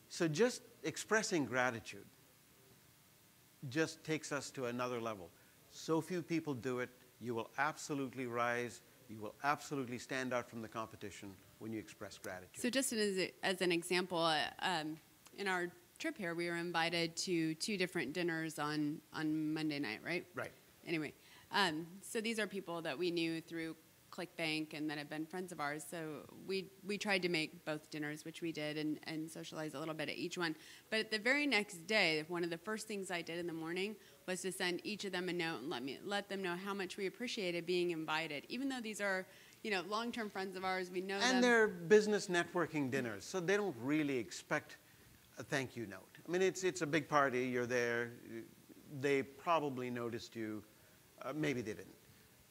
So just expressing gratitude just takes us to another level. So few people do it. You will absolutely rise. You will absolutely stand out from the competition when you express gratitude. So just as an example, in our trip here, we were invited to 2 different dinners on Monday night, right? Right. Anyway, so these are people that we knew through ClickBank and that have been friends of ours. So we tried to make both dinners, which we did, and socialize a little bit at each one. But at the very next day, one of the first things I did in the morning was to send each of them a note and let them know how much we appreciated being invited. Even though these are, long-term friends of ours, we know them. And they're business networking dinners, so they don't really expect a thank you note. I mean, it's a big party. You're there. They probably noticed you. Maybe they didn't.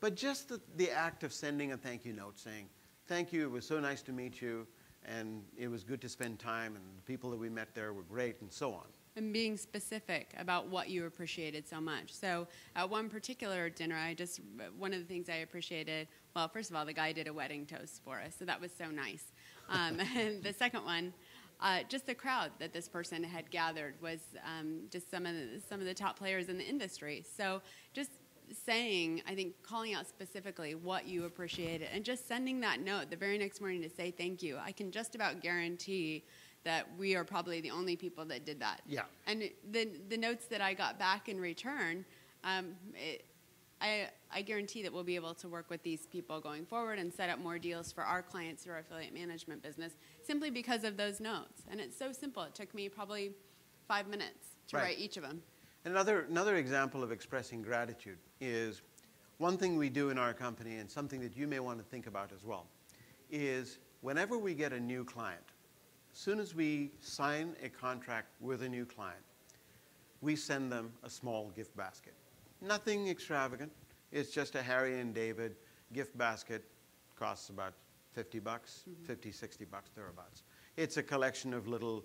But just the act of sending a thank you note saying, thank you, it was so nice to meet you, and it was good to spend time, and the people that we met there were great, and so on. And being specific about what you appreciated so much. So at one particular dinner, one of the things I appreciated, well, first of all, the guy did a wedding toast for us, so that was so nice. And the second one, just the crowd that this person had gathered was just some of the top players in the industry. So just saying, I think, calling out specifically what you appreciated and just sending that note the very next morning to say thank you. I can just about guarantee that we are probably the only people that did that. Yeah. And the notes that I got back in return, I guarantee that we'll be able to work with these people going forward and set up more deals for our clients through our affiliate management business simply because of those notes. And it's so simple. It took me probably 5 minutes to write each of them. Another example of expressing gratitude is one thing we do in our company, and something that you may want to think about as well, is whenever we get a new client, as soon as we sign a contract with a new client, we send them a small gift basket. Nothing extravagant. It's just a Harry and David gift basket, costs about 50 bucks, 50, 60 bucks, thereabouts. It's a collection of little,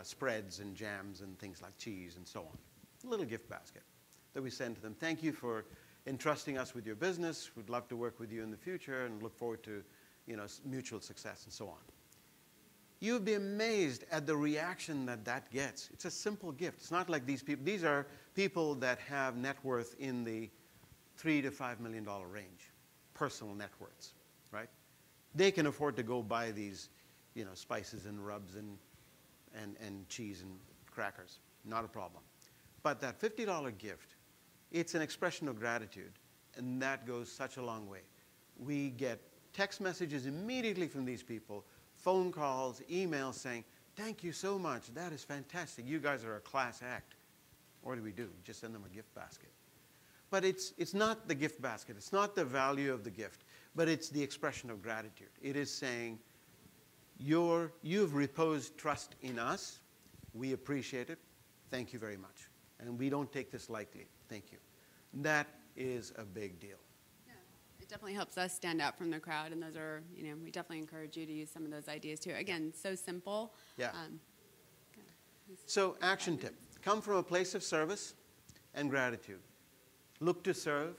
spreads and jams and things like cheese and so on. A little gift basket that we send to them. Thank you for entrusting us with your business. We'd love to work with you in the future and look forward to, mutual success and so on. You'd be amazed at the reaction that gets. It's a simple gift. It's not like these people. These are people that have net worth in the $3 to $5 million range, personal net worths, right? They can afford to go buy these, spices and rubs and cheese and crackers. Not a problem. But that $50 gift, it's an expression of gratitude, and that goes such a long way. We get text messages immediately from these people, phone calls, emails saying, thank you so much, that is fantastic, you guys are a class act. What do? We just send them a gift basket. But it's not the gift basket, it's not the value of the gift, but it's the expression of gratitude. It is saying, you've reposed trust in us, we appreciate it, thank you very much. And we don't take this lightly, thank you. That is a big deal. It definitely helps us stand out from the crowd, and those are, we definitely encourage you to use some of those ideas too. Again, so simple. Yeah. So, action tip. Come from a place of service and gratitude. Look to serve.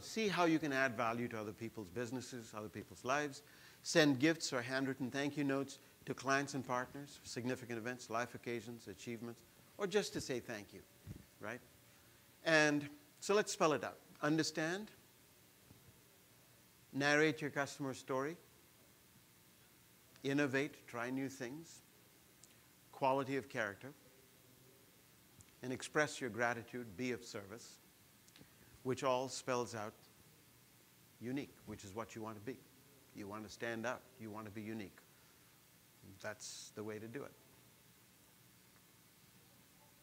See how you can add value to other people's businesses, other people's lives. Send gifts or handwritten thank you notes to clients and partners for significant events, life occasions, achievements, or just to say thank you, right? And so let's spell it out. Understand. Narrate your customer story, innovate, try new things, quality of character, and express your gratitude, be of service, which all spells out unique, which is what you want to be. You want to stand out, you want to be unique. That's the way to do it.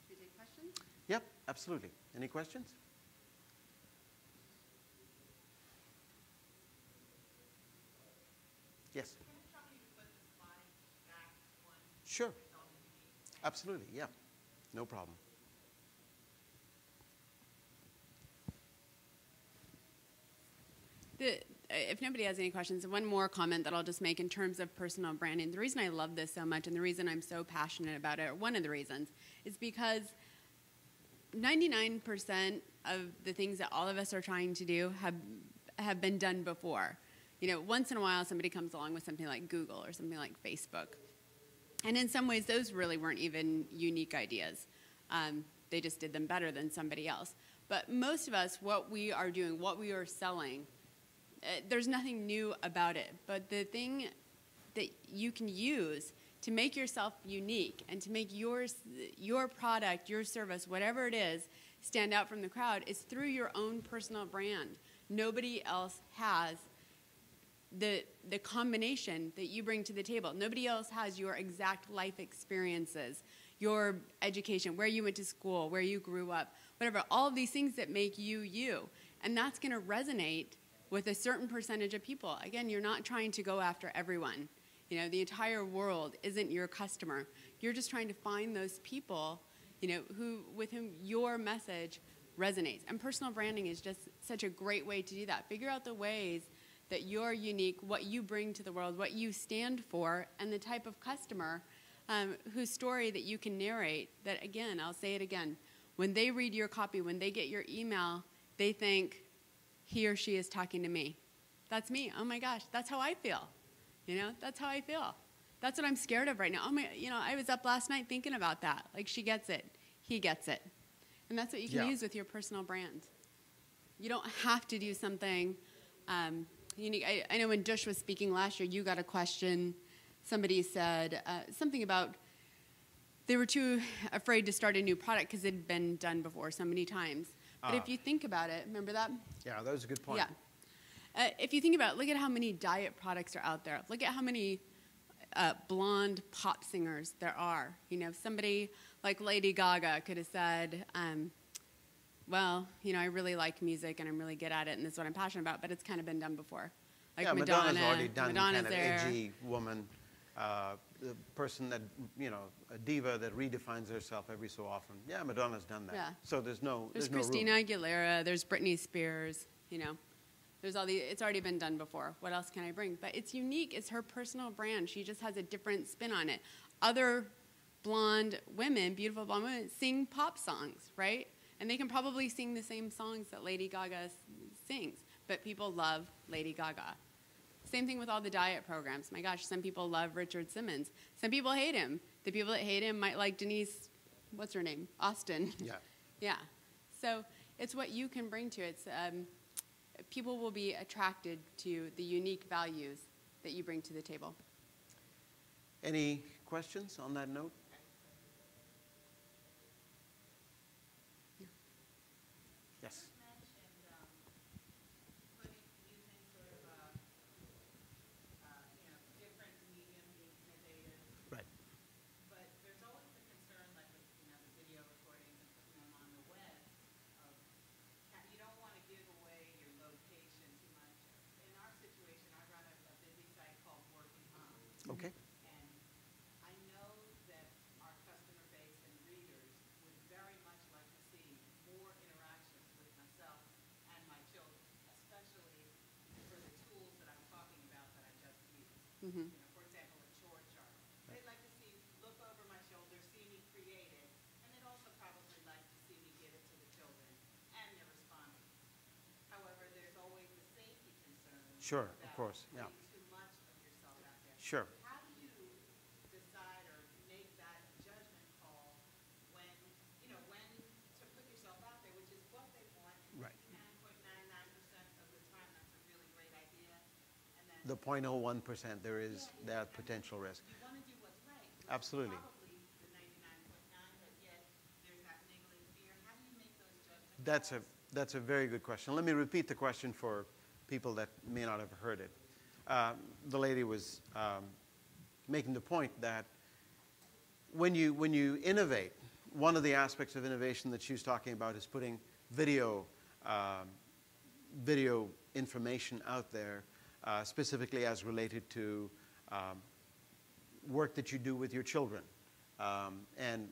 Should we take questions? Yep, absolutely. Any questions? Yes. Can you tell me to put the slide back one? Sure. Absolutely, yeah. No problem. If nobody has any questions, one more comment that I'll just make in terms of personal branding. The reason I love this so much and the reason I'm so passionate about it, or one of the reasons, is because 99% of the things that all of us are trying to do have been done before. Once in a while somebody comes along with something like Google or something like Facebook. And in some ways, those really weren't even unique ideas. They just did them better than somebody else. But most of us, what we are doing, what we are selling, there's nothing new about it. But the thing that you can use to make yourself unique and to make your product, your service, whatever it is, stand out from the crowd is through your own personal brand. Nobody else has the combination that you bring to the table. Nobody else has your exact life experiences, your education, where you went to school, where you grew up, whatever, all of these things that make you you. And that's going to resonate with a certain percentage of people. Again, you're not trying to go after everyone. The entire world isn't your customer. You're just trying to find those people, with whom your message resonates. And personal branding is just such a great way to do that. Figure out the ways that you're unique, what you bring to the world, what you stand for, and the type of customer whose story that you can narrate that, again, I'll say it again, when they read your copy, when they get your email, they think, he or she is talking to me. That's me. Oh my gosh, that's how I feel. That's how I feel. That's what I'm scared of right now. I was up last night thinking about that. Like, she gets it. He gets it. And that's what you can use with your personal brand. You don't have to do something unique. I know when Dush was speaking last year, you got a question. Somebody said something about they were too afraid to start a new product because it had been done before so many times. But if you think about it, remember that? Yeah, that was a good point. Yeah. If you think about it, look at how many diet products are out there. Look at how many blonde pop singers there are. Somebody like Lady Gaga could have said, I really like music and I'm really good at it and this is what I'm passionate about, but it's kind of been done before. Like yeah, Madonna's already done Madonna's kind of edgy woman, the person that, a diva that redefines herself every so often. Yeah, Madonna's done that. Yeah. So there's Christina Aguilera, there's Britney Spears, There's all the, it's already been done before. What else can I bring? But it's unique. It's her personal brand. She just has a different spin on it. Other blonde women, beautiful blonde women, sing pop songs, right? And they can probably sing the same songs that Lady Gaga sings, but people love Lady Gaga. Same thing with all the diet programs. My gosh, some people love Richard Simmons. Some people hate him. The people that hate him might like Denise, what's her name? Austin. Yeah. Yeah. So it's what you can bring to it. It's, people will be attracted to the unique values that you bring to the table. Any questions on that note? Yes. You mentioned using sort of different medium, being innovative. Right. But there's always the concern, like with the video recordings and putting them on the web, of you don't want to give away your location too much. In our situation, I run a busy site called Working Moms. Okay. And I know that our customer base and readers would very much like to see more interactions with myself and my children, especially for the tools that I'm talking about that I just used. Mm-hmm. For example, a chore chart. They'd like to see, look over my shoulder, see me create it, and they'd also probably like to see me give it to the children, and they're responding. However, there's always the safety concern. Sure, of about course, yeah. putting too much of yourself out there. Sure. How do you decide or make that judgment call when, when to put yourself out there, which is what they want, and Right. 99.99% of the time, that's a really great idea. And then The 0.01%, there is that potential risk. you want to do what's right. Which Absolutely. is probably the 99.9, but yet there's that niggling fear. How do you make those judgments? That's a very good question. Let me repeat the question for people that may not have heard it. The lady was making the point that when you innovate, one of the aspects of innovation that she was talking about is putting video information out there, specifically as related to work that you do with your children, and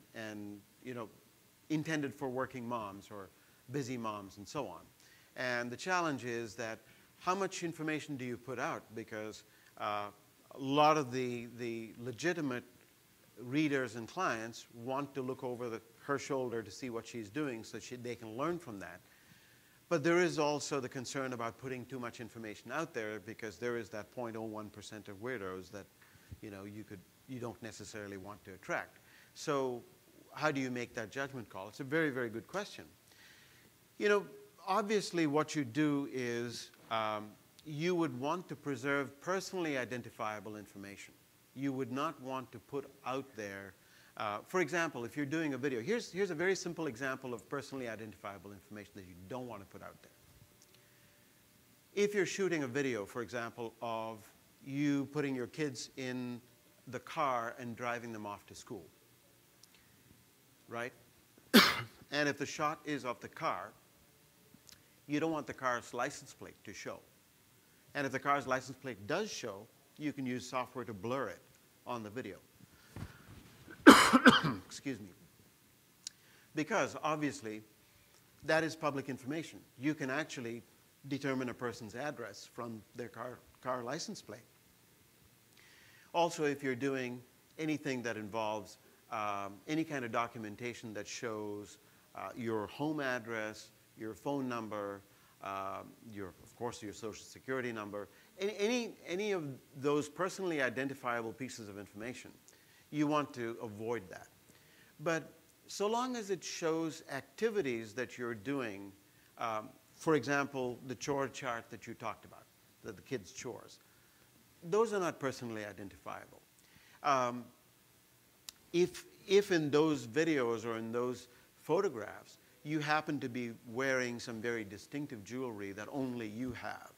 intended for working moms or busy moms and so on. And the challenge is that how much information do you put out? Because a lot of the legitimate readers and clients want to look over her shoulder to see what she's doing so they can learn from that. But there is also the concern about putting too much information out there, because there is that 0.01% of weirdos that you don't necessarily want to attract. So how do you make that judgment call? It's a very, very good question. Obviously what you do is you would want to preserve personally identifiable information. You would not want to put out there, for example, if you're doing a video, here's a very simple example of personally identifiable information that you don't want to put out there. If you're shooting a video, for example, of you putting your kids in the car and driving them off to school, right? And if the shot is of the car, you don't want the car's license plate to show. And if the car's license plate does show, you can use software to blur it on the video. Excuse me. Because obviously, that is public information. You can actually determine a person's address from their car license plate. Also, if you're doing anything that involves any kind of documentation that shows your home address, your phone number, of course, your social security number, any of those personally identifiable pieces of information, you want to avoid that. But so long as it shows activities that you're doing, for example, the chore chart that you talked about, the kids' chores, those are not personally identifiable. If in those videos or in those photographs, you happen to be wearing some very distinctive jewelry that only you have,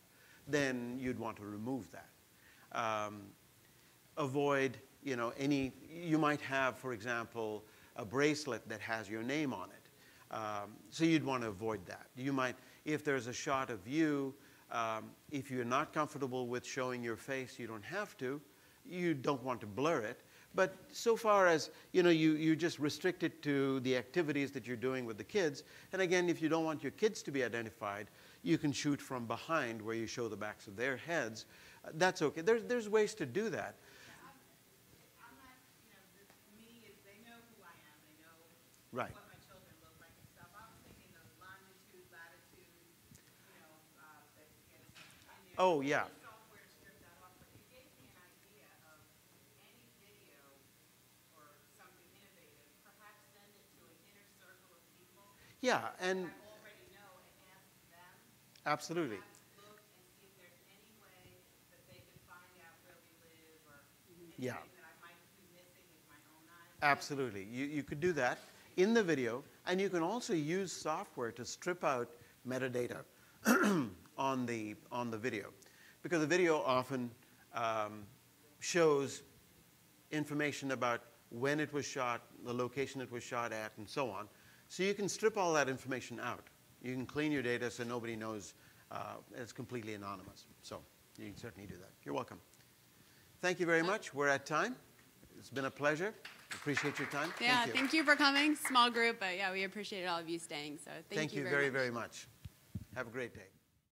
then you'd want to remove that. Avoid, you might have, for example, a bracelet that has your name on it. So you'd want to avoid that. You might, if there's a shot of you, if you're not comfortable with showing your face, you don't have to. You don't want to blur it. But so far as, you just restrict it to the activities that you're doing with the kids. And again, if you don't want your kids to be identified, You can shoot from behind where you show the backs of their heads. That's okay. There's ways to do that. I'm not, to me, they know who I am. They know Right. what my children look like and stuff. I was thinking of longitude, latitude, that gets in there. Oh, yeah. The software to strip that off, but you gave me an idea of any video or something innovative. Perhaps send it to an inner circle of people Yeah, and I already know and ask them. absolutely. Look and see if there's any way that they can find out where we live or Yeah. anything that I might be missing with my own eyes. Absolutely. You could do that in the video, and you can also use software to strip out metadata on the video, because the video often shows information about when it was shot, the location it was shot at, and so on. So you can strip all that information out. You can clean your data so nobody knows it's completely anonymous. So you can certainly do that. You're welcome. Thank you very much. We're at time. It's been a pleasure. Appreciate your time. Yeah, Thank you. thank you for coming. Small group, but yeah, we appreciate all of you staying. So thank you very, much. very much. Have a great day.